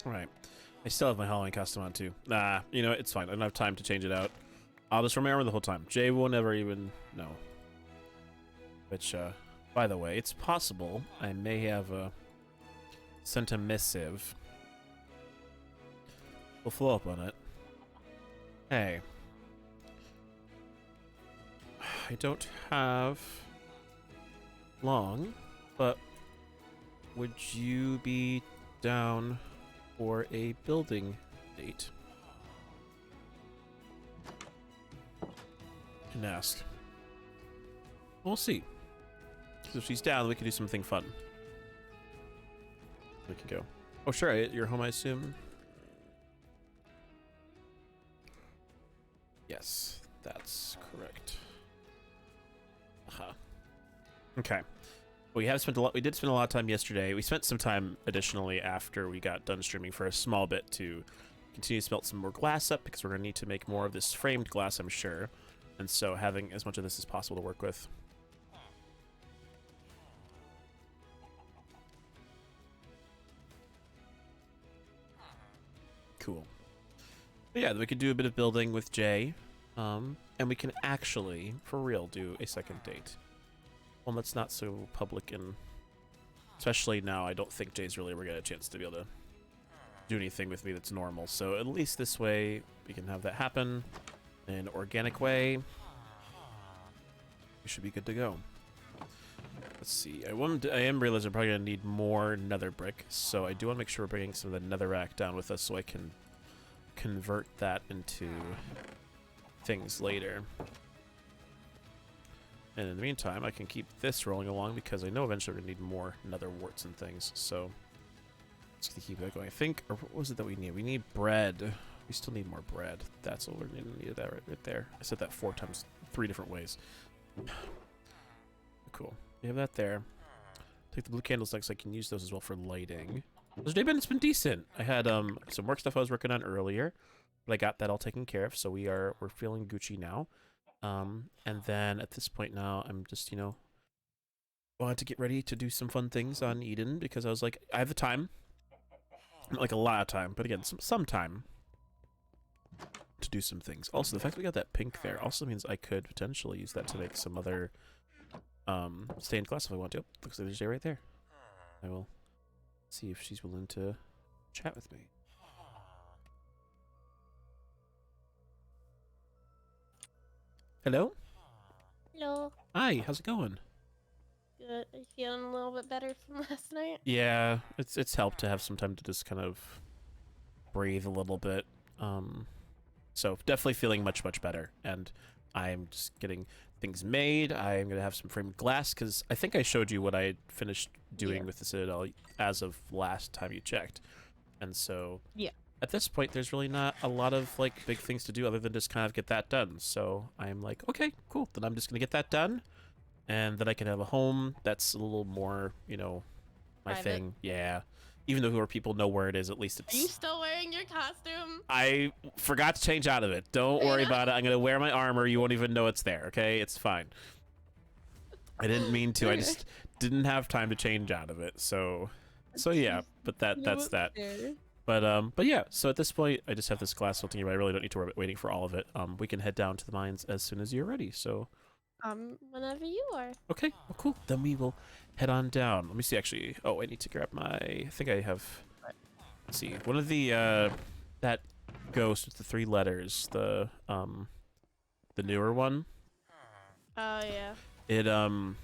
Alright. I still have my Halloween costume on, too. Nah, you know, it's fine. I don't have time to change it out. I'll just remember the whole time. Jay will never even know. Which, by the way, it's possible I may have, sent a missive. We'll follow up on it. Hey. I don't have long, but would you be down for a building date? Can ask. We'll see. Because if she's down, we can do something fun. We can go. Oh, sure. You're home, I assume? Yes, that's correct. Okay. We did spend a lot of time yesterday. We spent some time additionally after we got done streaming for a small bit to continue to smelt some more glass up because we're going to need to make more of this framed glass, I'm sure. And so having as much of this as possible to work with. Cool. But yeah, we could do a bit of building with Jay. And we can actually, for real, do a second date. One that's not so public, and especially now, I don't think Jay's really ever get a chance to be able to do anything with me that's normal. So at least this way, we can have that happen in an organic way. We should be good to go. Let's see. I am realizing I'm probably going to need more nether brick, so I do want to make sure we're bringing some of the netherrack down with us so I can convert that into things later. And in the meantime, I can keep this rolling along because I know eventually we're going to need more nether warts and things, so let's keep that going. I think, or what was it that we need? We need bread. We still need more bread. That's what we're going to need that right there. I said that 4 times, 3 different ways. Cool. We have that there. Take the blue candlesticks. I can use those as well for lighting. This day it's been decent. I had some work stuff I was working on earlier, but I got that all taken care of, so we're feeling Gucci now. And then at this point now, I'm just, you know, wanted to get ready to do some fun things on Eden because I was like, I have the time. Not like a lot of time, but again, some time to do some things. Also, the fact that we got that pink there also means I could potentially use that to make some other stained glass if I want to. Looks like there's Jay right there. I will see if she's willing to chat with me. Hello? Hello. Hi, how's it going? Good. Are you feeling a little bit better from last night? Yeah, it's helped to have some time to just kind of breathe a little bit. So definitely feeling much better, and I'm just getting things made. I'm gonna have some framed glass because I think I showed you what I finished doing with the Citadel as of last time you checked, and so yeah. At this point, there's really not a lot of like big things to do other than just kind of get that done. So I'm like, okay, cool. Then I'm just gonna get that done, and then I can have a home that's a little more, you know, my private thing. Yeah. Even though more people know where it is, at least it's... Are you still wearing your costume? I forgot to change out of it. Don't worry about it. I'm going to wear my armor. You won't even know it's there, okay? It's fine. I didn't mean to. I just didn't have time to change out of it. So yeah, but that's that. But yeah, so at this point, I just have this glass melting here, but I really don't need to worry about waiting for all of it. We can head down to the mines as soon as you're ready, so... Whenever you are. Okay, well, cool. Then we will head on down. Let me see, actually. Oh, I need to grab my... I think I have... Let's see. One of the, that ghost with the 3 letters, the newer one. Oh, yeah. It, I'm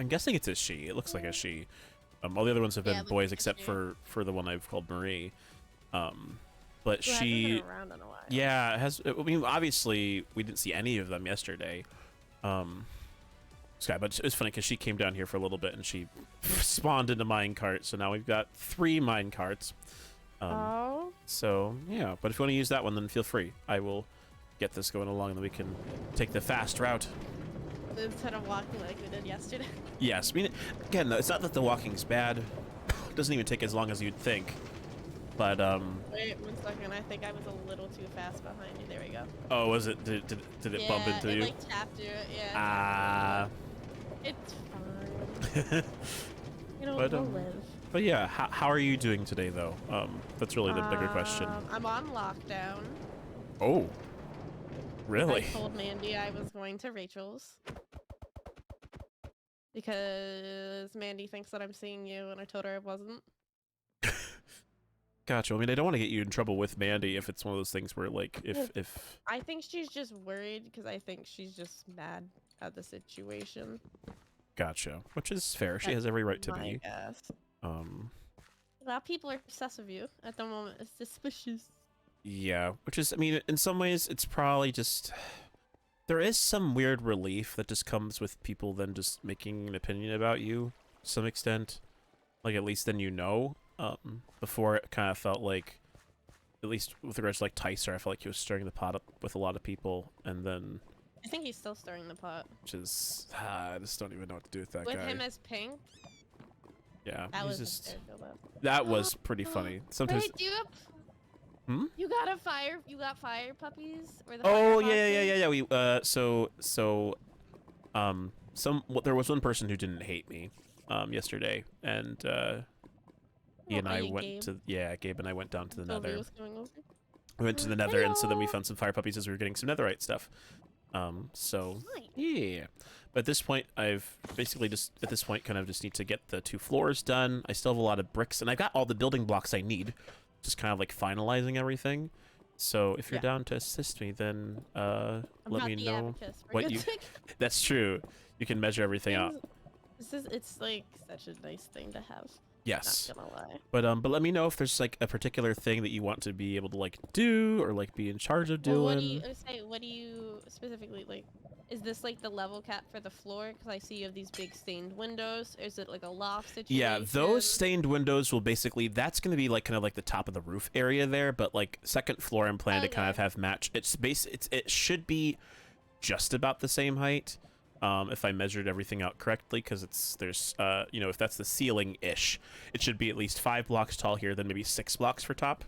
guessing it's a she. It looks like a she. All the other ones have been boys except for the one I've called Marie. But she... hasn't been around in a while. Yeah, it has... I mean, obviously, we didn't see any of them yesterday. Sky, but it's funny because she came down here for a little bit and she spawned into minecart. So now we've got 3 minecarts. Oh. So, yeah. But if you want to use that one, then feel free. I will get this going along and then we can take the fast route. Instead of walking like we did yesterday. Yes. I mean, again, it's not that the walking's bad. It doesn't even take as long as you'd think. But, Wait 1 second, I think I was a little too fast behind you. There we go. Oh, was it? Did it bump into you? Yeah, it like tapped you. Yeah. Ah. It's fine. You know, But we'll live. but yeah, how are you doing today though? That's really the bigger question. I'm on lockdown. Oh, I really? told Mandy I was going to Rachel's because Mandy thinks that I'm seeing you, and I told her I wasn't. Gotcha. I mean, I don't want to get you in trouble with Mandy if it's one of those things where, like, if I think she's just worried because I think she's just mad at the situation. gotcha, which is fair. She That's has every right to my be. guess. A lot of people are obsessed with you at the moment. It's suspicious. Yeah, which is, I mean, in some ways, it's probably just there is some weird relief that just comes with people then just making an opinion about you to some extent. Like, at least then you know. Before it kind of felt like, at least with regards to like Tyser, I felt like he was stirring the pot up with a lot of people, and then I think he's still stirring the pot. which is I just don't even know what to do with that With guy. him as pink? Yeah, That he's was just hysterical, though. that was pretty funny. Sometimes. Wait, do you have... Hmm? You got fire puppies? Or the Oh fire yeah. We there was one person who didn't hate me, yesterday, and he and I went to Gabe and I went down to the Nether. We went to the Nether, and so then we found some fire puppies as we were getting some Netherite stuff. So yeah. But at this point, I've basically just kind of just need to get the 2 floors done. I still have a lot of bricks, and I got all the building blocks I need. Just kind of like finalizing everything. So if you're down to assist me, then let me know what you. That's true. You can measure everything out. It's like such a nice thing to have. Yes. Not gonna lie. But let me know if there's like a particular thing that you want to be able to like do or like be in charge of doing. Well, what do you specifically like? Is this like the level cap for the floor? Because I see you have these big stained windows. Is it like a loft situation? Yeah, those stained windows will basically, that's going to be like kind of like the top of the roof area there, but like second floor I'm planning to kind of have match. It should be just about the same height. If I measured everything out correctly, because there's you know, if that's the ceiling-ish, it should be at least 5 blocks tall here, then maybe 6 blocks for top.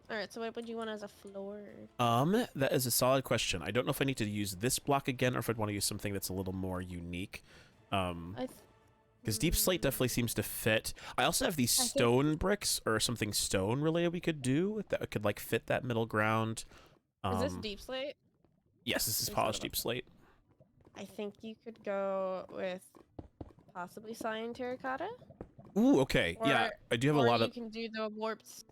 All right, so what would you want as a floor? That is a solid question. I don't know if I need to use this block again, or if I'd want to use something that's a little more unique. Because deep slate definitely seems to fit. I also have these stone bricks, or something stone related we could do that could like fit that middle ground. Is this deep slate? Yes, this is polished deep slate. I think you could go with possibly cyan terracotta. Ooh, okay. Yeah, I do have a lot of. You can do the warped,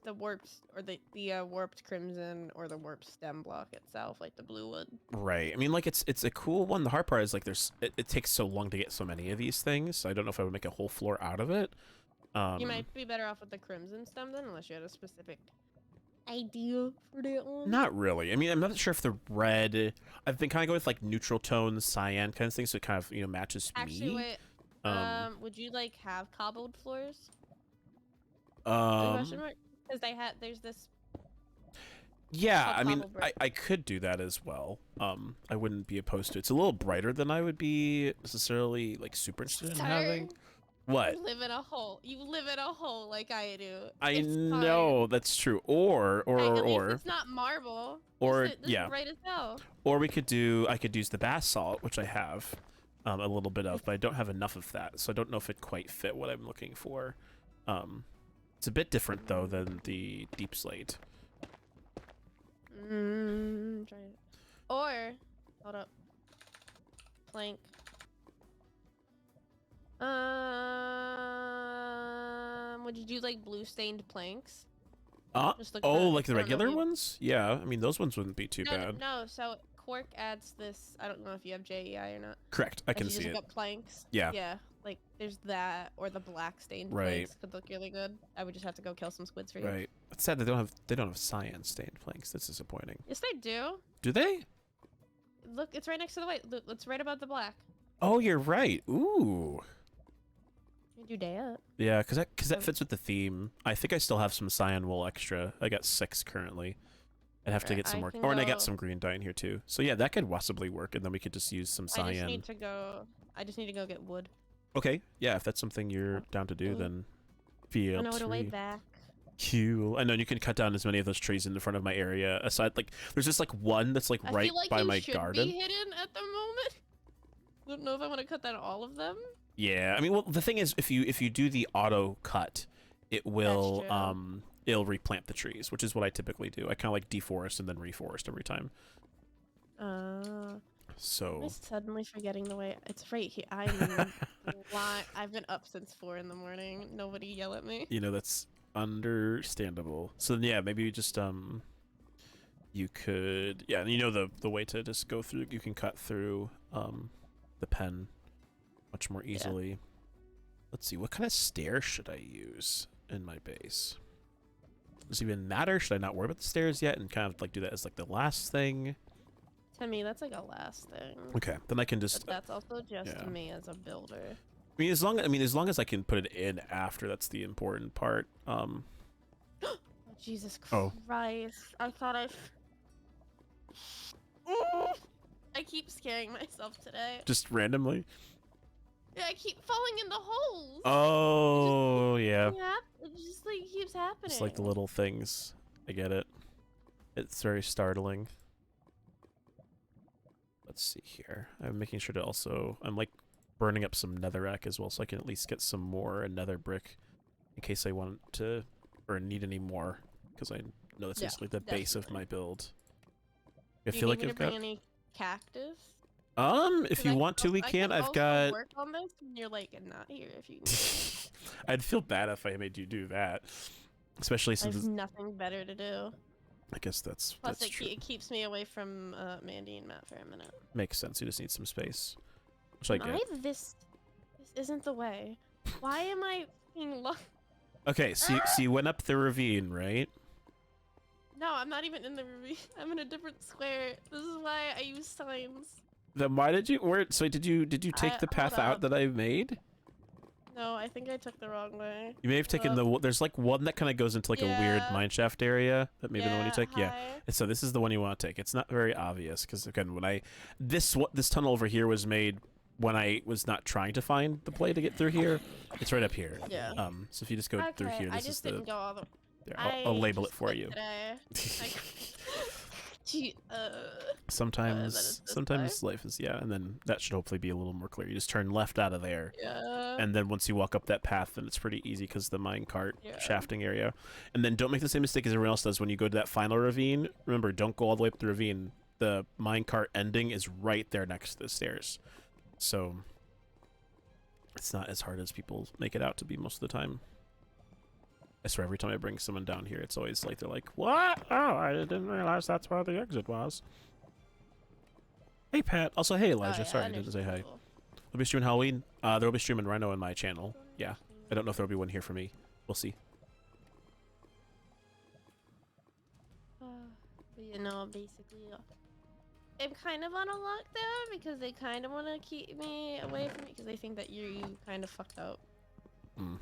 or the warped crimson, or the warped stem block itself, like the blue wood. Right. I mean, like it's a cool one. The hard part is like it takes so long to get so many of these things. So I don't know if I would make a whole floor out of it. You might be better off with the crimson stem then, unless you had a specific idea for that one. Not really. I mean, I'm not sure if the red. I've been kind of going with like neutral tones, cyan kind of thing, so it kind of matches Actually, me. wait. Would you like have cobbled floors? Because there's this. Yeah, I mean, I could do that as well. I wouldn't be opposed to it. It's a little brighter than I would be necessarily like super interested in having. What? You live in a hole. You live in a hole like I do. I know that's true. Or it's not marble. Or this is bright as hell. Or I could use the basalt, which I have a little bit of, but I don't have enough of that, so I don't know if it quite fit what I'm looking for. It's a bit different though than the deep slate. Try it. Or hold up. Plank. Would you do like blue stained planks? Like the regular ones? Yeah, I mean those ones wouldn't be too bad. No, so Quark adds this. I don't know if you have JEI or not. Correct, I can see it. Got planks. Yeah. Yeah, like there's that, or the black stained planks could look really good. I would just have to go kill some squids for you. Right. It's sad they don't have cyan stained planks. That's disappointing. Yes, they do. Do they? Look, it's right next to the white. Look, it's right above the black. Oh, you're right. Ooh. You do that. Yeah, because that fits with the theme. I think I still have some cyan wool extra. I got 6 currently. I'd have to get some more. And I got some green dye in here too. So yeah, that could possibly work, and then we could just use some cyan. I just need to go get wood. Okay, yeah, if that's something you're down to do, then feel free. On our way back. Cool. I know you can cut down as many of those trees in the front of my area. Aside, like, there's just like one that's like right by my garden. Be hidden at the moment. I don't know if I want to cut down all of them. Yeah, I mean, well, the thing is, if you do the auto cut, it will true. it'll replant the trees, which is what I typically do. I kind of like deforest and then reforest every time. Uh, am I So, suddenly forgetting the way? It's right here. I'm lying. I've been up since 4 in the morning. Nobody yell at me. you know, that's understandable. So yeah, maybe you just you could, yeah, you know, the way to just go through, you can cut through the pen much more Yeah. easily. Let's see, what kind of stairs should I use in my base? Does it even matter? Should I not worry about the stairs yet and kind of like do that as like the last thing? To me, that's like a last thing. Okay, then I can But just that's also just yeah. me as a builder. I mean as long as I can put it in after, that's the important part. Oh, Jesus Oh. Christ. I thought Ooh! I keep scaring myself today. Just randomly. Yeah, I keep falling in the holes. Oh, yeah. Yeah, it just like keeps happening. Just like the little things. I get it. It's very startling. Let's see here. I'm making sure to also, I'm like burning up some netherrack as well, so I can at least get some more nether brick in case I want to, or need any more, because I know that's basically the base of my build. I Do you feel need like me to I've bring got. any cactus? If 'Cause you I want to, we I can. I've also got. work on this, and you're like not here if you need it. I'd feel bad if I made you do that, especially I since have nothing better to do. I guess that's Plus, true. it keeps me away from Mandy and Matt for a minute. Makes sense. You just need some space, which I get. This isn't the way. Why am I being lost? Okay, so you went up the ravine, right? No, I'm not even in the ravine. I'm in a different square. This is why I use signs. Then why did you? So did you take the path out that I made? No, I think I took the wrong way. You may have taken the. There's like one that kind of goes into like a weird mineshaft area. That may be the one you took. Hi. Yeah. And so this is the one you want to take. It's not very obvious because again, when this tunnel over here was made when I was not trying to find the play to get through here. It's right up here. Yeah. So if you just go through here, this is the. Didn't go all the. There, I'll label it for you. Sometimes life is, yeah, and then that should hopefully be a little more clear. You just turn left out of there, and then once you walk up that path, then it's pretty easy because the minecart shafting area. And then don't make the same mistake as everyone else does when you go to that final ravine. Remember, don't go all the way up the ravine. The minecart ending is right there next to the stairs, so it's not as hard as people make it out to be most of the time. I swear, every time I bring someone down here, it's always like they're like, "What? Oh, I didn't realize that's where the exit was." Hey, Pat. Also, hey, Elijah. Sorry, I didn't say hi. We'll be streaming Halloween. There will be streaming Rhino on my channel. Yeah, I don't know if there'll be one here for me. We'll see. But you know, basically, I'm kind of on a lockdown because they kind of want to keep me away from me because they think that you kind of fucked up. Mm.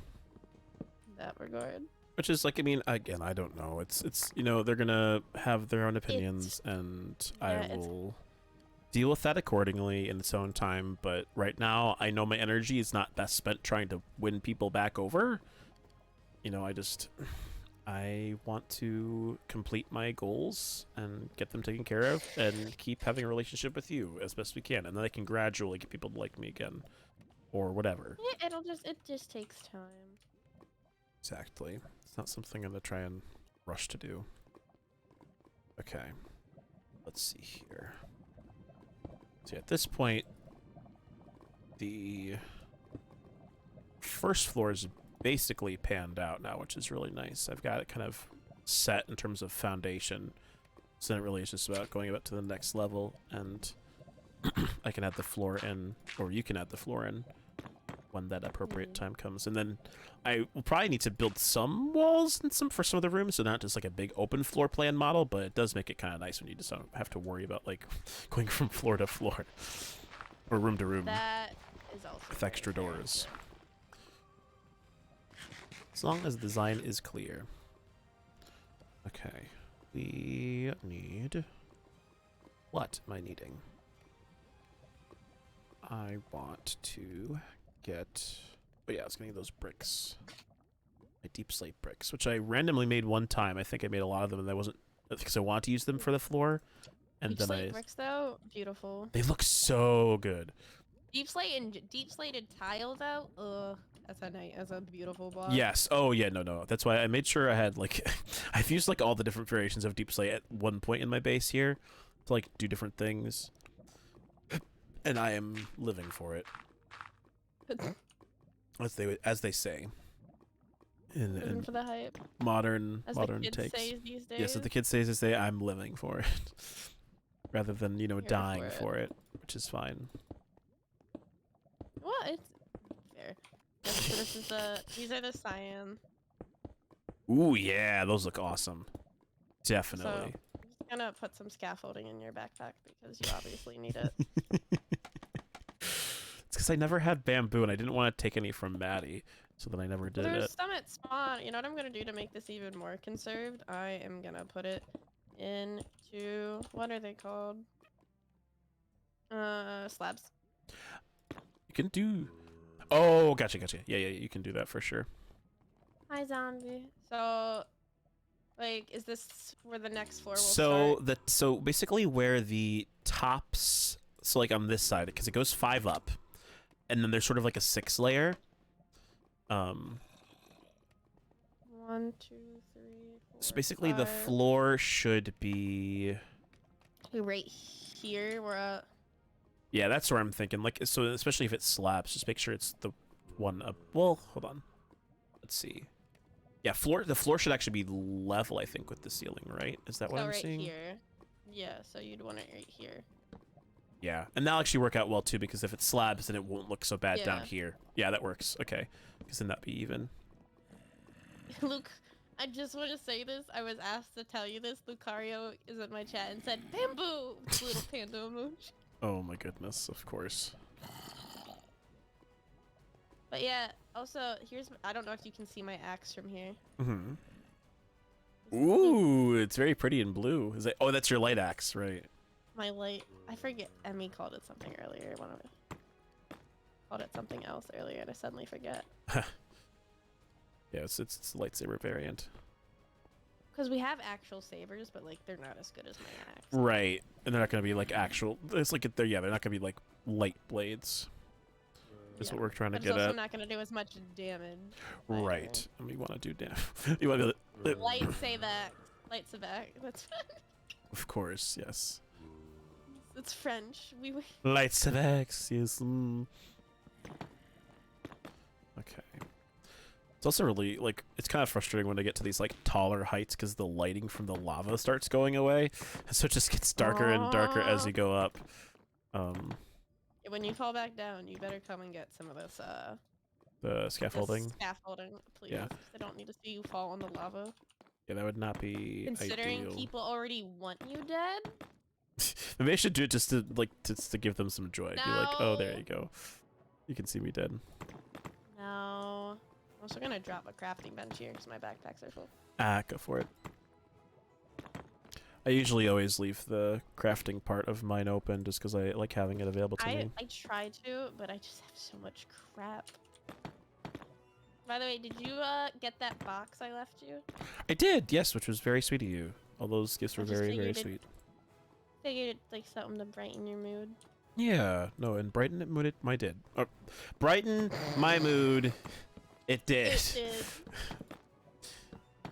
In that regard. Which is like, I mean, again, I don't know. It's you know, they're gonna have their own opinions, and I will deal with that accordingly in its own time. But right now, I know my energy is not best spent trying to win people back over. You know, I want to complete my goals and get them taken care of and keep having a relationship with you as best we can. And then I can gradually get people to like me again or whatever. Yeah, it just takes time. Exactly. It's not something I'm going to try and rush to do. Okay. Let's see here. So at this point, the first floor is basically panned out now, which is really nice. I've got it kind of set in terms of foundation. So then it really is just about going up to the next level, and I can add the floor in, or you can add the floor in when that appropriate time comes. And then I will probably need to build some walls for some of the rooms, so not just like a big open floor plan model, but it does make it kind of nice when you just don't have to worry about like going from floor to floor or room to room. That is also with extra doors. As long as the design is clear. Okay. We need... What am I needing? I want to get... Oh yeah, I was gonna need those bricks. My deep slate bricks, which I randomly made one time. I think I made a lot of them, and I wasn't... Because I wanted to use them for the floor. And deep then slate bricks, though, beautiful. They look so good. Deep slate and deep slated tile though. Ugh, that's a nice, that's a beautiful block. Yes. Oh yeah. No. That's why I made sure I had like I've used like all the different variations of deep slate at one point in my base here to like do different things, and I am living for it, as they say. Living In for the hype, modern as the kids takes. say these days. Yes, as the kids say, I'm living for it, rather than Here dying for it, which is fine. Well, it's fair. Yes, so this is these are the cyan. Ooh yeah, those look awesome. Definitely. So I'm just gonna put some scaffolding in your backpack because you obviously need it. It's because I never had bamboo and I didn't want to take any from Maddie, so then I never did There's it. some at spawn. You know what I'm gonna do to make this even more conserved? I am gonna put it into, what are they called? Slabs. You can do. Oh, gotcha. Yeah, you can do that for sure. Hi, zombie. So, like, is this where the next floor will start? So basically where the tops, so like on this side, because it goes 5 up, and then there's sort of like a 6 layer. 1, 2, 3, 4. So basically 5. the floor should be. Right here. We're at. Yeah, that's where I'm thinking. Like, so especially if it's slabs, just make sure it's the one up. Well, hold on. Let's see. Yeah, the floor should actually be level, I think, with the ceiling, right? Is that what I'm right seeing? Here. Yeah, so you'd want it right here. Yeah, and that'll actually work out well too, because if it's slabs, then it won't look so bad down Yeah. here. Yeah, that works. Okay, because then that'd be even. Luke, I just want to say this. I was asked to tell you this. Lucario is in my chat and said, "Bamboo!" with little panda emoji. Oh my goodness, of course. But yeah, also, I don't know if you can see my axe from here. Mm-hmm. Ooh, it's very pretty in blue. Is it? Oh, that's your light axe, right? My light, I forget, Emmy called it something earlier. One of it called it something else earlier, and I suddenly forget. Yeah, it's a lightsaber variant. Because we have actual sabers, but like they're not as good as my axe. Right, and they're not gonna be like actual. It's like they're not gonna be like light blades. That's what we're trying to but get it's also at. not gonna do as much damage. Right, and we want to do damage. You want to be Light say back. Light say back. That's fine. Of course, yes. It's French. We Lightsabers, yes. Okay. It's also really, like, it's kind of frustrating when I get to these, like, taller heights because the lighting from the lava starts going away. So it just gets darker and darker as you go up. When you fall back down, you better come and get some of this, the scaffolding. Scaffolding, please. Yeah. I don't need to see you fall on the lava. Yeah, that would not be Considering ideal. people already want you dead. Maybe I should do it just to, like, to give them some joy. No. Be like, oh, there you go. You can see me dead. No. I'm also gonna drop a crafting bench here because my backpacks are full. Ah, go for it. I usually always leave the crafting part of mine open just because I like having it available to me. I try to, but I just have so much crap. By the way, did you get that box I left you? I did, yes, which was very sweet of you. All those gifts were very, very sweet. Figured it's like something to brighten your mood. Yeah, no, and brighten it mood my did. Brighten my mood. It did. It did.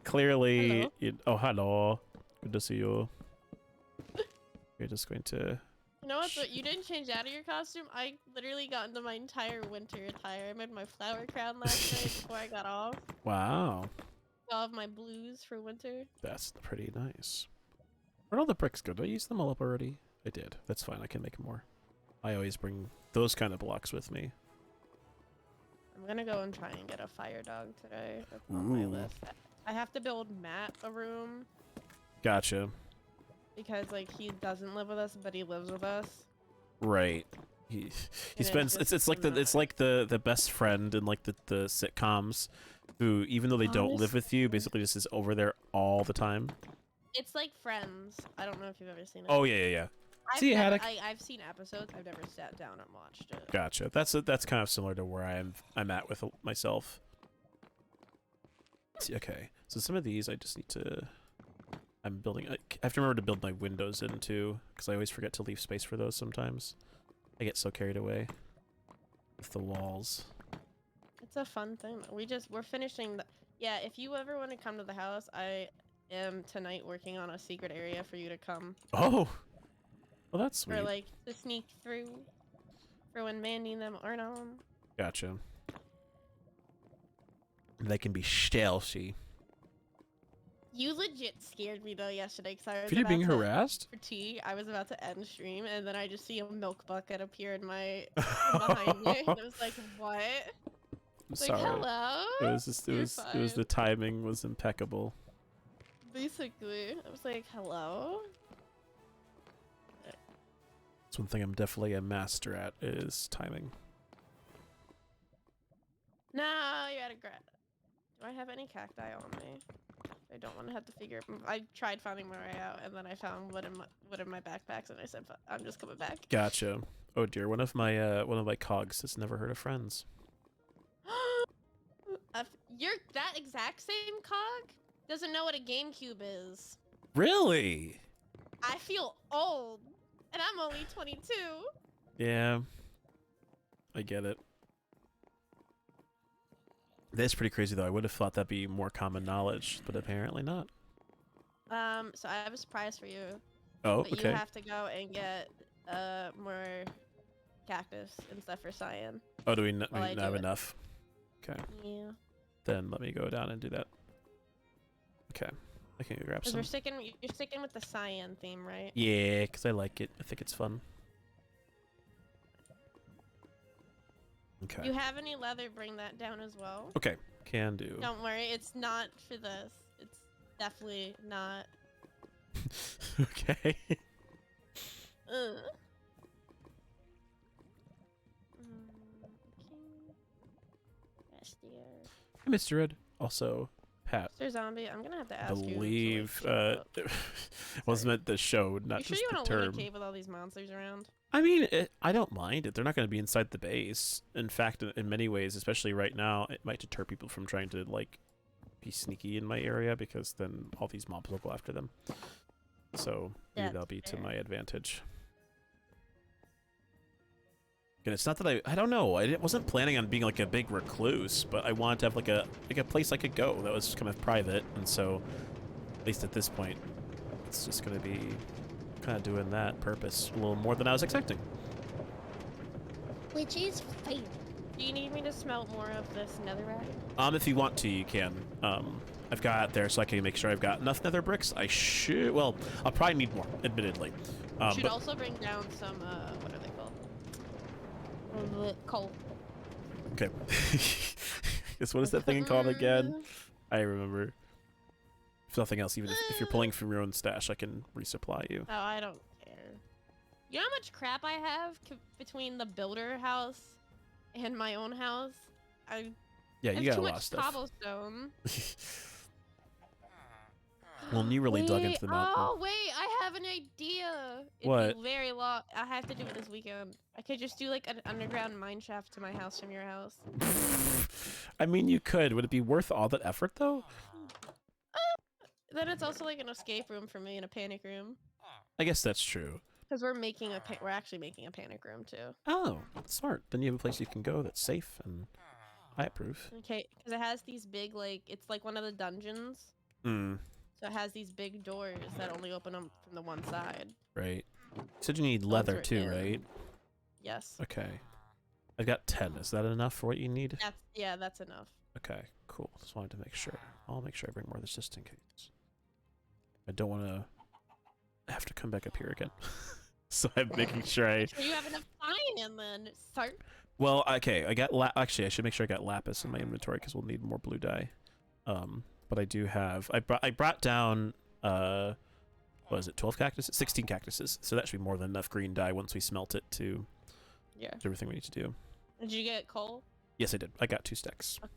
Clearly. Hello. Oh, hello. Good to see you. You're just going to. You know what? But you didn't change out of your costume. I literally got into my entire winter attire. I made my flower crown last night before I got off. Wow. All of my blues for winter. That's pretty nice. Where'd all the bricks go? Did I use them all up already? I did. That's fine. I can make more. I always bring those kind of blocks with me. I'm gonna go and try and get a fire dog today. That's on my list. I have to build Matt a room. Gotcha. Because like he doesn't live with us, but he lives with us. Right. He spends it's like the best friend in like the sitcoms who, even though they don't live with you, basically just is over there all the time. It's like Friends. I don't know if you've ever seen it. Oh yeah. I've seen episodes. I've never sat down and watched it. Gotcha. That's kind of similar to where I'm at with myself. Okay. So some of these I just need to. I'm building. I have to remember to build my windows in too, because I always forget to leave space for those sometimes. I get so carried away. with the walls. It's a fun thing. We're finishing the. Yeah, if you ever want to come to the house, I am tonight working on a secret area for you to come. Oh, well that's sweet. Or like to sneak through for when Mandy and them aren't on. Gotcha. They can be stealthy. You legit scared me though yesterday because I was Are you being about to, harassed? for tea. I was about to end stream and then I just see a milk bucket appear in my behind me. And I was like, what? I'm Like, sorry. hello? It was just it was the timing was impeccable. Basically, I was like, hello? It's one thing I'm definitely a master at is timing. No, you had a grab. Do I have any cacti on me? I don't want to have to figure. I tried finding my way out, and then I found one in my backpacks, and I said, "I'm just coming back." Gotcha. Oh dear, one of my cogs has never heard of friends. You're that exact same cog doesn't know what a GameCube is. Really? I feel old, and I'm only 22. Yeah, I get it. That's pretty crazy though. I would have thought that'd be more common knowledge, but apparently not. So I have a surprise for you. Oh, But okay. you have to go and get more cactus and stuff for cyan. Oh, do we not while I have do it. enough? Okay. Yeah. Then let me go down and do that. Okay. I can go grab Because some. you're sticking with the cyan theme, right? Yeah, because I like it. I think it's fun. Okay. You have any leather, bring that down as well. Okay. Can do. Don't worry, it's not for this. It's definitely not. Okay. Ugh. Okay. Hey, Mr. Red. Also, Pat. Mr. Zombie, I'm gonna have to ask Believe you. To, like, was meant the show, not you sure just you the want to live in term. a cave with all these monsters around? I mean, I don't mind it. They're not going to be inside the base. In fact, in many ways, especially right now, it might deter people from trying to like be sneaky in my area because then all these mobs will go after them. So maybe That's that'll be to fair. my advantage. And it's not that I don't know. I wasn't planning on being like a big recluse, but I wanted to have like a place I could go that was kind of private, and so at least at this point, it's just going to be kind of doing that purpose a little more than I was expecting. Which is fine. Do you need me to smelt more of this netherrack? If you want to, you can. I've got there so I can make sure I've got enough nether bricks. I should. Well, I'll probably need more, admittedly. Should But also bring down some what are they called? Coal. okay. Guess what is that thing called again? I remember. If nothing else, even if you're pulling from your own stash, I can resupply you. Oh, I don't care. You know how much crap I have between the builder house and my own house? Yeah, have you got too a lot much of stuff. cobblestone. Well, and you really dug into the mountain. Oh, wait, I have an idea. It'd What? Be very long. I have to do it this weekend. I could just do like an underground mine shaft to my house from your house. I mean, you could. Would it be worth all that effort, though? Then it's also like an escape room for me and a panic room. I guess that's true. Because we're actually making a panic room too. Oh, that's smart. Then you have a place you can go that's safe, and I approve. Okay, because it has these big it's like one of the dungeons. Hmm. So it has these big doors that only open up from the one side. Right. You said you need Those leather are too, in. right? Yes. Okay. I've got 10. Is that enough for what you need? That's enough. Okay, cool. Just wanted to make sure. I'll make sure I bring more of this just in case. I don't want to have to come back up here again. So I'm making sure I... So you have enough pine and then start. Well, okay, I got... Actually, I should make sure I got lapis in my inventory because we'll need more blue dye. But I do have... I brought down... what is it? 12 cactuses? 16 cactuses. So that should be more than enough green dye once we smelt it to... Yeah. do everything we need to do. Did you get coal? Yes, I did. I got 2 stacks. Okay.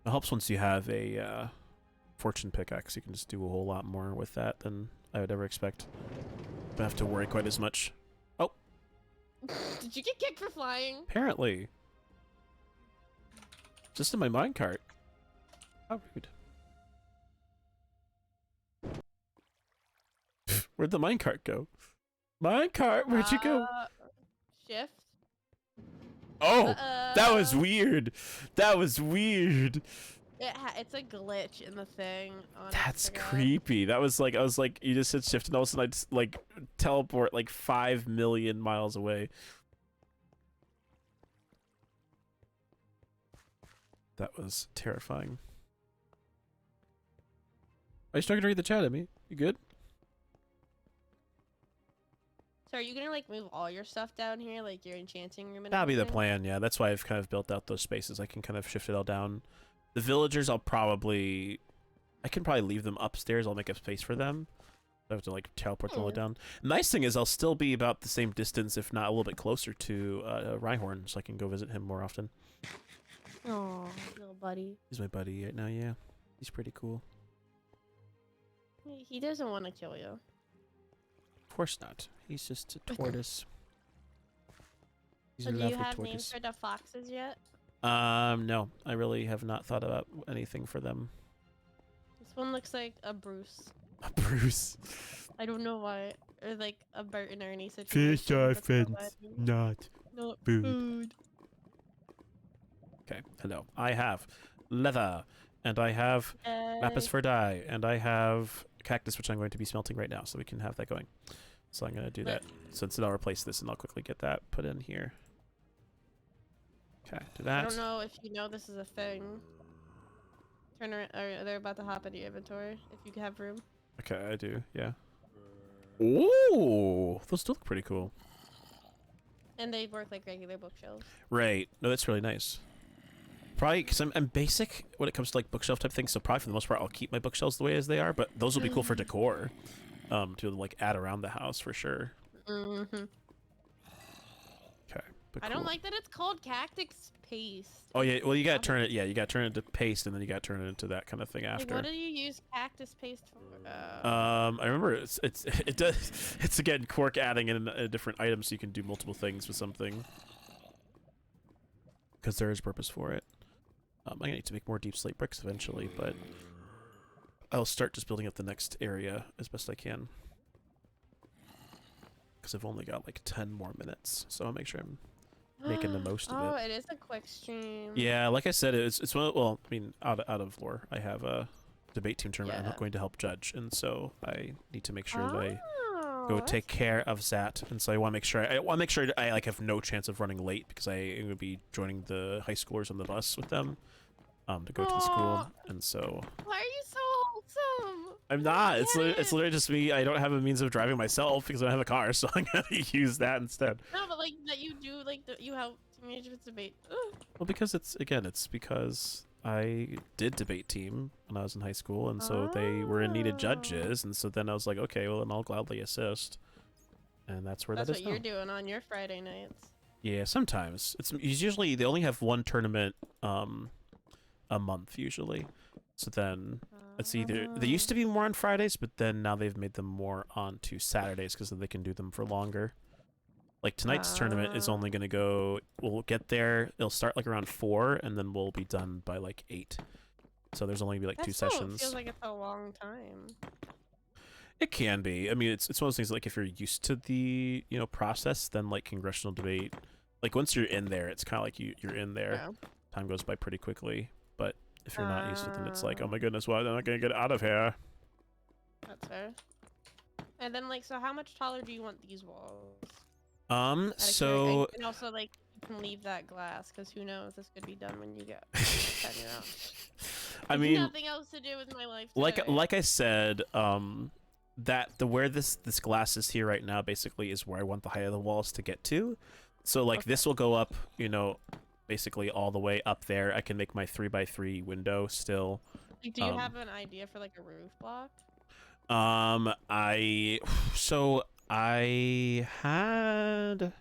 It helps once you have a fortune pickaxe. You can just do a whole lot more with that than I would ever expect. Don't have to worry quite as much. Oh, Did you get kicked for flying? apparently. Just in my minecart. How rude. Where'd the minecart go? Minecart, where'd you go? Shift. Oh, that was Uh-oh. weird. That was weird. It's a glitch in the thing on That's Instagram. creepy. That was like, I was like, you just hit shift and all of a sudden I just like teleport like 5 million miles away. That was terrifying. Are you struggling to read the chat at me? You good? So are you gonna like move all your stuff down here, like your enchanting room and That'll be the everything? plan, yeah. That's why I've kind of built out those spaces. I can kind of shift it all down. The villagers, I can probably leave them upstairs. I'll make a space for them. I have to like teleport them all down. Nice thing is I'll still be about the same distance, if not a little bit closer to Rhyhorn, so I can go visit him more often. Oh, little buddy. He's my buddy right now, yeah. He's pretty cool. He doesn't want to kill you. Of course not. He's just a tortoise. He's So a do you lovely have tortoise. names for the foxes yet? No. I really have not thought about anything for them. This one looks like a Bruce. Bruce. I don't know why. Or like a Bert and Ernie situation. Fish are That's friends, not not food. food. Okay, hello. I have leather, and I have lapis for dye, and I have cactus, which I'm going to be smelting right now, so we can have that going. So I'm going to do that. Since I'll replace this, and I'll quickly get that put in here. Okay, do that. I don't know if you know this is a thing. Turn around, or they're about to hop into your inventory if you have room. Okay, I do, yeah. Ooh, those do look pretty cool. And they work like regular bookshelves. Right. No, that's really nice. Probably because I'm basic when it comes to like bookshelf type things, so probably for the most part I'll keep my bookshelves the way as they are, but those will be cool for decor. To like add around the house for sure. Mm-hmm. Okay. But I don't cool. like that it's called cactus paste. Oh yeah, well you gotta turn it. Yeah, you gotta turn it into paste, and then you gotta turn it into that kind of thing Like, after. what do you use cactus paste for? I remember it does. It's again Quark adding in a different item so you can do multiple things with something. Because there is purpose for it. I'm gonna need to make more deep slate bricks eventually, but I'll start just building up the next area as best I can. Because I've only got like 10 more minutes, so I'll make sure I'm making the most of it. Oh, it is a quick stream. Yeah, like I said, it's one. Well, I mean, out of lore, I have a debate team tournament. I'm not going to help judge, and so I need to make sure that I go take care of that. And so I want to make sure I like have no chance of running late because I am going to be joining the high schoolers on the bus with them, to go to the school, and so. Why are you so wholesome? I'm not. It's literally just me. I don't have a means of driving myself because I don't have a car, so I'm gonna use that instead. No, but like that you do like you help teenage with debate. Ugh. Well, because it's because I did debate team when I was in high school, and so they were in need of judges, and so then I was like, okay, well then I'll gladly assist, and that's where That's that is what you're now. doing on your Friday nights. Yeah, sometimes it's usually they only have one tournament a month usually, so then it's either they used to be more on Fridays, but then now they've made them more onto Saturdays because they can do them for longer. Like tonight's tournament is only gonna go. We'll get there. It'll start like around 4, and then we'll be done by like 8. So there's only gonna be like 2 sessions. Feels like it's a long time. It can be. I mean, it's one of those things like if you're used to the process, then like congressional debate, like once you're in there, it's kind of like you're in there. Yeah. Time goes by pretty quickly. But if you're not used to it, then it's like, oh my goodness, why am I not gonna get out of here? That's fair. And then like, so how much taller do you want these walls? So And also like you can leave that glass because who knows, this could be done when you get 10 years out. I mean, nothing else to do with my life today. like I said, that where this glass is here right now basically is where I want the height of the walls to get to. So like this will go up, basically all the way up there. I can make my 3x3 window still. Like, do you have an idea for like a roof block? I had,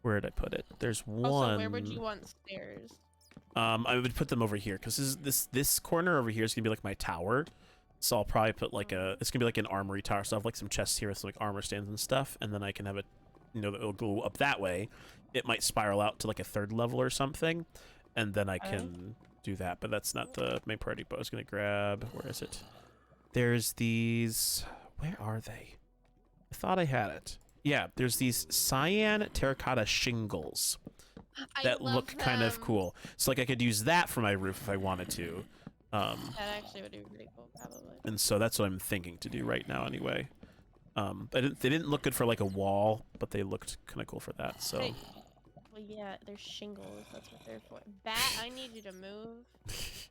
where did I put it? There's one. Also, where would you want stairs? I would put them over here because this corner over here is gonna be like my tower. So I'll probably put like it's gonna be like an armory tower. So I have like some chests here with some like armor stands and stuff, and then I can have it, it'll go up that way. It might spiral out to like a 3rd level or something, and then I can do that. But that's not the main priority. But I was gonna grab, where is it? There's these. Where are they? I thought I had it. Yeah, there's these cyan terracotta shingles I that love look kind of them. cool. So like I could use that for my roof if I wanted to. That actually would be pretty cool, probably. And so that's what I'm thinking to do right now anyway. They didn't look good for like a wall, but they looked kind of cool for that. So. Hey, well, yeah, they're shingles. That's what they're for. Bat, I need you to move.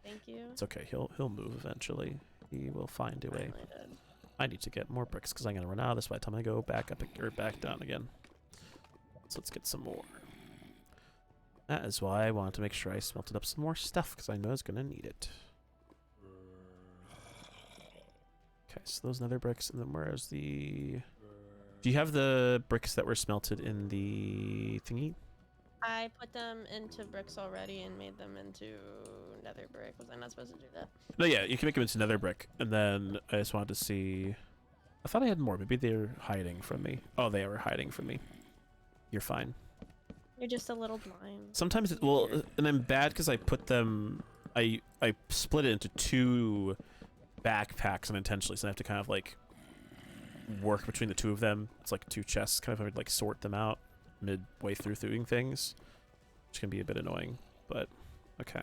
Thank you. It's okay. He'll move eventually. He will find a way. Finally did. I need to get more bricks because I'm gonna run out of this by the time I go back up or back down again. So let's get some more. That is why I wanted to make sure I smelted up some more stuff because I know I was gonna need it. Okay, so those nether bricks, and then where's the? Do you have the bricks that were smelted in the thingy? I put them into bricks already and made them into nether brick. Was I not supposed to do that? No, yeah, you can make them into nether brick, and then I just wanted to see. I thought I had more. Maybe they're hiding from me. Oh, they were hiding from me. You're fine. You're just a little blind. Sometimes it well, and I'm bad because I put them. I split it into 2 backpacks unintentionally, so I have to kind of like work between the 2 of them. It's like 2 chests, kind of like sort them out midway through doing things, which can be a bit annoying, but okay,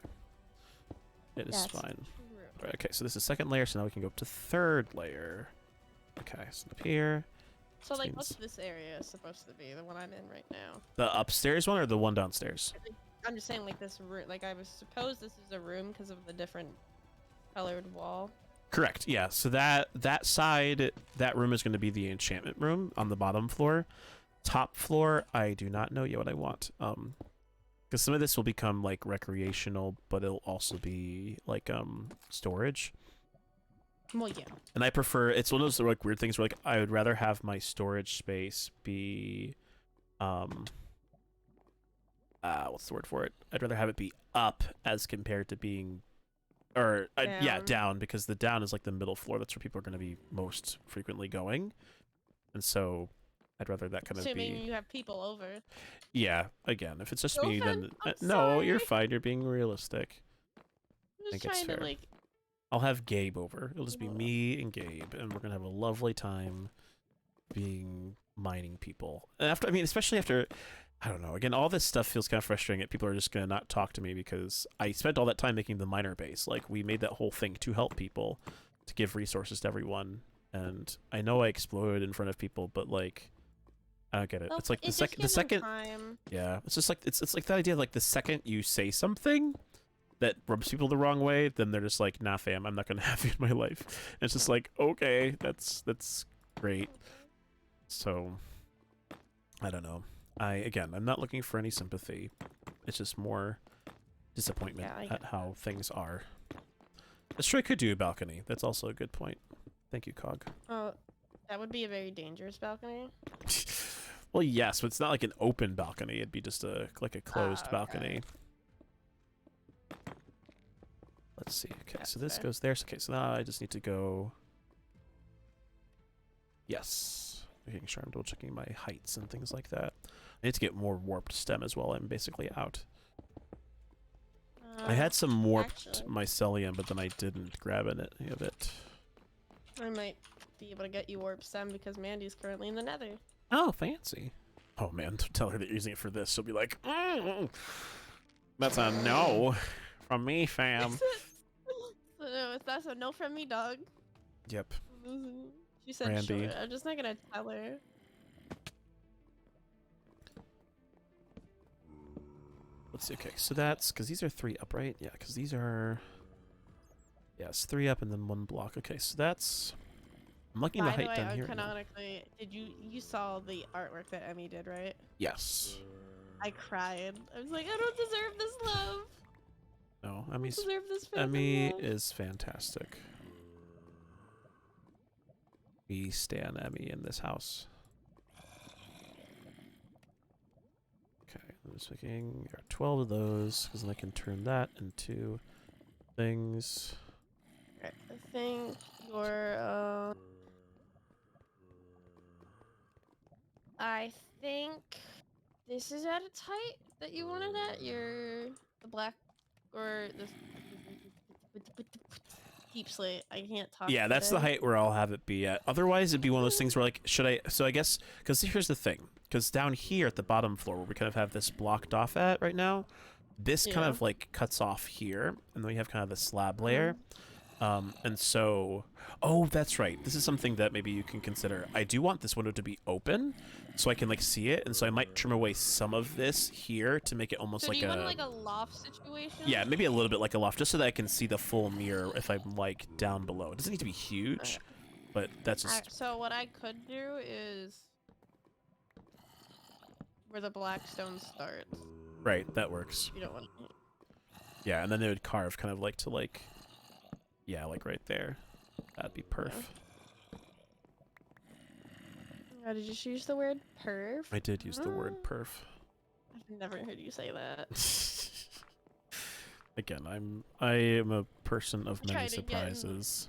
it is fine. True. Right, okay, so this is 2nd layer, so now we can go up to 3rd layer. Okay, so up here. So like, means- what's this area supposed to be? The one I'm in right now. The upstairs one or the one downstairs? I'm just saying, like this room. Like I was supposed this is a room because of the different colored wall. Correct. Yeah. So that side, that room is going to be the enchantment room on the bottom floor. Top floor, I do not know yet what I want. Because some of this will become like recreational, but it'll also be like storage. Well, yeah. And I prefer. It's one of those like weird things where like I would rather have my storage space be, what's the word for it? I'd rather have it be up as compared to being. Or yeah, down, because the down is like the middle floor. That's where people are going to be most frequently going, and so I'd rather that kind of Assuming be. you have people over. Yeah, again, if it's just No me, then offense, I'm no, sorry. you're fine. You're being realistic. I'm just think it's trying to fair. like. I'll have Gabe over. It'll just be me and Gabe, and we're gonna have a lovely time being mining people. And after, I mean, especially after. I don't know. Again, all this stuff feels kind of frustrating that people are just going to not talk to me because I spent all that time making the miner base. Like, we made that whole thing to help people, to give resources to everyone. And I know I exploded in front of people, but, like, I don't get it. Well, It's like the just give them second, time. yeah, it's just like, it's like that idea of, like, the second you say something that rubs people the wrong way, then they're just like, nah, fam, I'm not going to have you in my life. And it's just like, okay, that's great. So, I don't know. I'm not looking for any sympathy. It's just more disappointment at how things are. Destroy could do a balcony. That's also a good point. Thank you, Cog. Oh, that would be a very dangerous balcony. Well, yes, but it's not like an open balcony. It'd be just like a closed balcony. Let's see. Okay, That's so this fair. goes there. Okay, so now I just need to go. Yes. Making sure I'm double checking my heights and things like that. I need to get more warped stem as well. I'm basically out. I had some warped mycelium, but then I didn't grab any of it. I might be able to get you warp stem because Mandy's currently in the nether. Oh, fancy. Oh man, tell her that you're using it for this. She'll be like, that's a no from me, fam. That's a no from me, dog. Yep. She said Randy. sure. I'm just not gonna tell her. Let's see. Okay, so that's because these are 3 up, right? Yeah, because these are. Yeah, it's 3 up and then 1 block. Okay, so that's. I'm looking at the height down here. Canonically, did you saw the artwork that Emmy did, right? Yes. I cried. I was like, I don't deserve this love. No, I don't deserve this Emmy love. is fantastic. We stan Emmy in this house. Okay, I'm just making 12 of those because then I can turn that into things. Right, I think your I think this is at its height that you wanted at the black or the deep slate. I can't talk. Yeah, that's the height where I'll have it be at. Otherwise, it'd be one of those things where like, should I? So I guess because here's the thing. because down here at the bottom floor where we kind of have this blocked off at right now, this kind Yeah. of like cuts off here, and then we have kind of the slab layer. And so, oh, that's right. This is something that maybe you can consider. I do want this window to be open so I can like see it, and so I might trim away some of this here to make it almost So like do you a want like a loft situation? yeah, maybe a little bit like a loft, just so that I can see the full mirror if I'm like down below. It doesn't need to be huge, but that's just So what I could do is where the black stone starts. right. That works. You don't want to. Yeah, and then they would carve kind of like to like, yeah, like right there. That'd be perf. Oh, did you just use the word perf? I did use the word perf. I've never heard you say that. Again, I am a person of many Trying to surprises.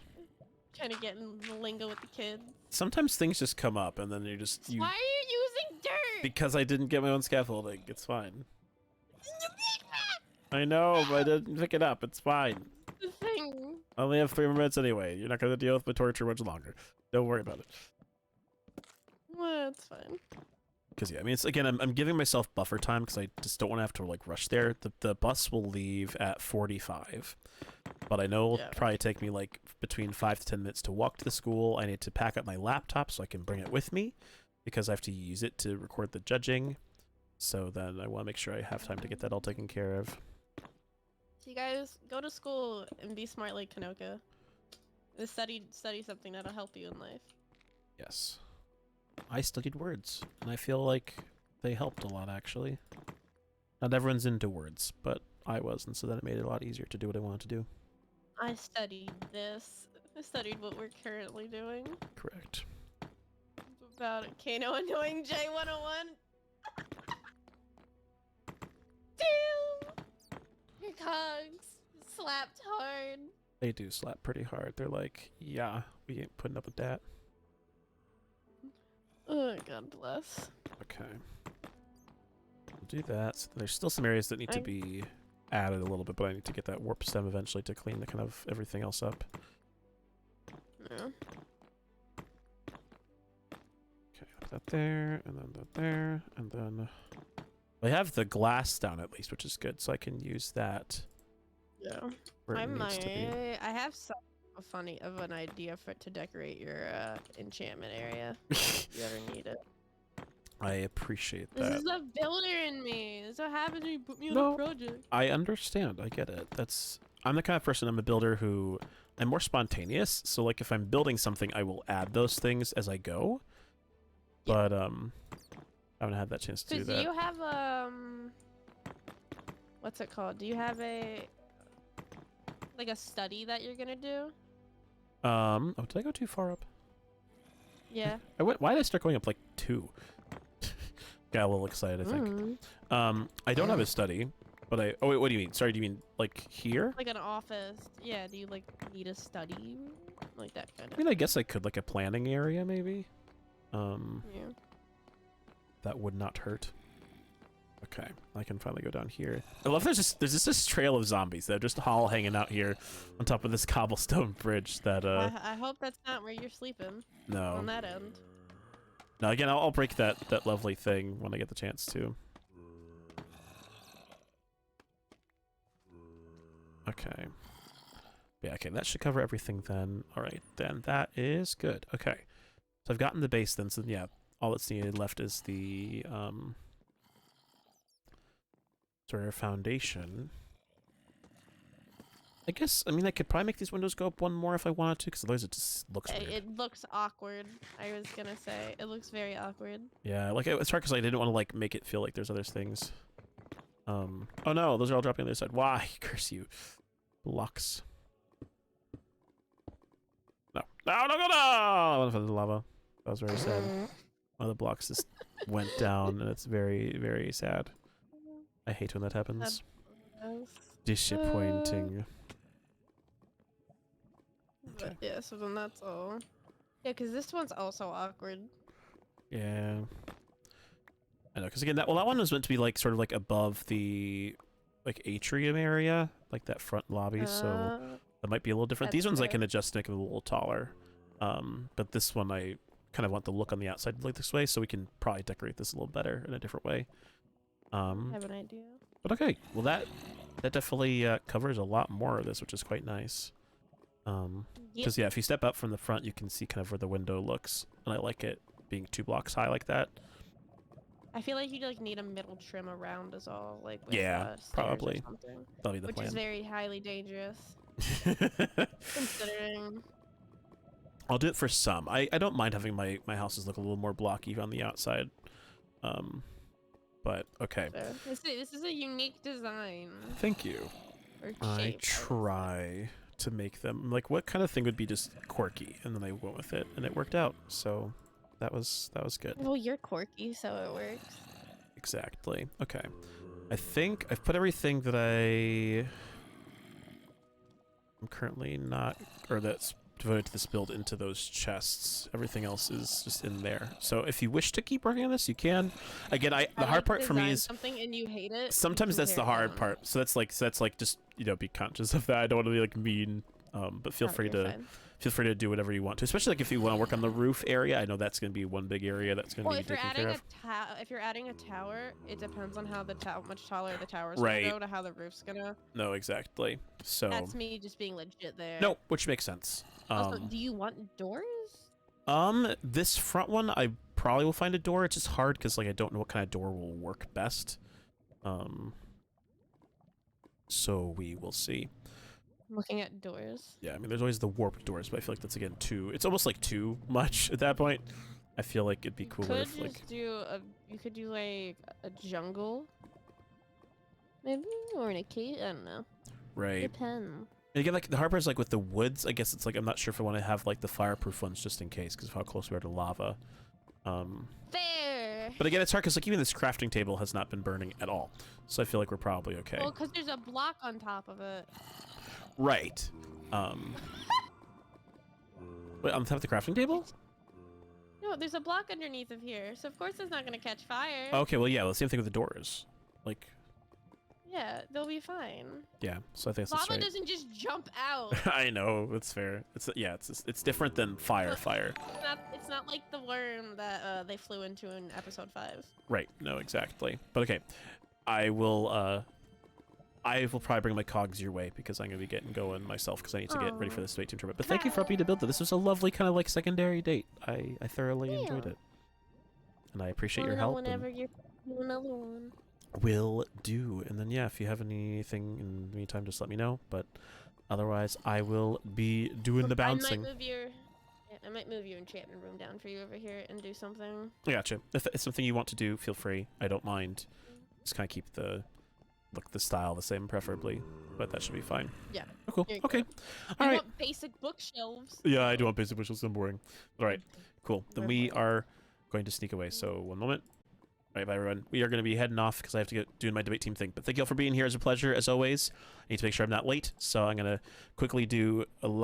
Trying to get in the lingo with the kids. Sometimes things just come up, and then you just Why are you using dirt? because I didn't get my own scaffolding. It's fine. I know, but I didn't pick it up. It's fine. The thing. I only have 3 more minutes anyway. You're not going to deal with my torture much longer. Don't worry about it. Well, it's fine. Because, yeah, I mean, it's again, I'm giving myself buffer time because I just don't want to have to, like, rush there. The bus will leave at 45. But I know it'll probably take me, like, between 5 to 10 minutes to walk to the school. I need to pack up my laptop so I can bring it with me because I have to use it to record the judging. So then I want to make sure I have time to get that all taken care of. So you guys go to school and be smart like Kanoka. And study something that'll help you in life. Yes. I studied words, and I feel like they helped a lot, actually. Not everyone's into words, but I was, and so that it made it a lot easier to do what I wanted to do. I studied this. I studied what we're currently doing. Correct. About Kano annoying J101. Damn! Your cogs slapped hard. They do slap pretty hard. They're like, yeah, we ain't putting up with that. Oh, God bless. Okay. We'll do that. So there's still some areas that need to be added a little bit, but I need to get that warp stem eventually to clean the kind of everything else up. Yeah. Okay, put that there, and then that there, and then I have the glass down at least, which is good, so I can use that. Yeah. Where it needs to be. I have some funny of an idea to decorate your enchantment area. If you ever need it. I appreciate This that. is the builder in me. This is what happens when you put me on No. a project. I understand. I get it. I'm the kind of person, I'm a builder who I'm more spontaneous. So like if I'm building something, I will add those things as I go. Yeah. But I haven't had that chance to do So that. do you have what's it called? Do you have a study that you're gonna do? Oh, did I go too far up? Yeah. Why did I start going up like 2? Got a little excited, I think. I don't have a study, but oh wait, what do you mean? Sorry, do you mean like here? Like an office. Yeah, do you like need a study? Like that kind I of. mean, I guess I could like a planning area maybe. Yeah. That would not hurt. Okay, I can finally go down here. I love there's just this trail of zombies that are just all hanging out here on top of this cobblestone bridge that I hope that's not where you're sleeping. no. On that end. No, again, I'll break that lovely thing when I get the chance to. Okay. Yeah, okay, that should cover everything then. Alright, then that is good. Okay. So I've gotten the base then, so yeah, all that's needed left is the sort of foundation. I guess, I mean, I could probably make these windows go up one more if I wanted to, because otherwise it just looks weird. It looks awkward. I was gonna say it looks very awkward. Yeah, like it's hard because I didn't want to like make it feel like there's other things. Oh no, those are all dropping on the other side. Why? Curse you. Blocks. No. No, no, no, no! I went for the lava. That was very sad. One of the blocks just went down, and it's very, very sad. I hate when that happens. Disappointing. But yeah, so then that's all. Yeah, because this one's also awkward. Yeah. I know, because again, that one was meant to be like sort of like above the like atrium area, like that front lobby, so that might be a little different. These ones I can adjust to make them a little taller. But this one I kind of want the look on the outside like this way, so we can probably decorate this a little better in a different way. I have an idea. But okay, well that definitely covers a lot more of this, which is quite nice. Because yeah, if you step up from the front, you can see kind of where the window looks, and I like it being 2 blocks high like that. I feel like you like need a middle trim around as all, like with, Yeah, stairs probably. or something, That'll be the which plan. is very highly dangerous considering. I'll do it for some. I don't mind having my houses look a little more blocky on the outside. But okay. So, this is a unique design. Thank you. Or I shape, try to make them like what kind of thing would be just quirky, and then I went with it, and it worked out. So that was good. Well, you're quirky, so it works. Exactly. Okay. I think I've put everything that I'm currently not, or that's devoted to this build into those chests. Everything else is just in there. So if you wish to keep working on this, you can. Again, the hard part for me is something and you hate it. sometimes that's the hard part. So that's like just, you know, be conscious of that. I don't want to be like mean, but feel free to do whatever you want to, especially like if you want to work on the roof area. I know that's going to be one big area that's going to be taken care of. If you're adding a tower, it depends on how much taller the tower's Right. gonna go to how the roof's gonna. No, exactly. So That's me just being legit there. no, which makes sense. Also, do you want doors? This front one, I probably will find a door. It's just hard because like I don't know what kind of door will work best. So we will see. I'm looking at doors. Yeah, I mean, there's always the warped doors, but I feel like that's again it's almost like too much at that point. I feel like it'd be cooler if like You could do like a jungle, maybe, or a cave. I don't know. right. Depends. And again, like the hard part is like with the woods. I guess it's like I'm not sure if I want to have like the fireproof ones just in case because of how close we are to lava. Fair. But again, it's hard because like even this crafting table has not been burning at all, so I feel like we're probably okay. Well, because there's a block on top of it. Right. Wait, on top of the crafting table? No, there's a block underneath of here, so of course it's not gonna catch fire. Okay, well, yeah, the same thing with the doors. Like, yeah, they'll be fine. yeah, so I think that's Lava right. doesn't just jump out. I know, that's fair. It's different than fire. It's not like the worm that they flew into in episode 5. Right, no, exactly. But okay, I will probably bring my cogs your way because I'm going to be getting going myself because I need to get ready for this debate team tournament. But thank you for helping me to build it. This was a lovely kind of like secondary date. I thoroughly enjoyed it. And I appreciate your help. Whenever you're doing another one. Will do. And then, yeah, if you have anything in the meantime, just let me know. But otherwise, I will be doing the bouncing. I might move your enchantment room down for you over here and do something. I gotcha. If it's something you want to do, feel free. I don't mind. Just kind of keep the style the same, preferably. But that should be fine. Yeah. Oh, cool. Okay. I All right. want basic bookshelves. Yeah, I do want basic bookshelves. I'm boring. All right. Cool. Then we are going to sneak away. So one moment. All right, bye everyone. We are going to be heading off because I have to get doing my debate team thing. But thank you all for being here. It's a pleasure as always. I need to make sure I'm not late, so I'm going to quickly do a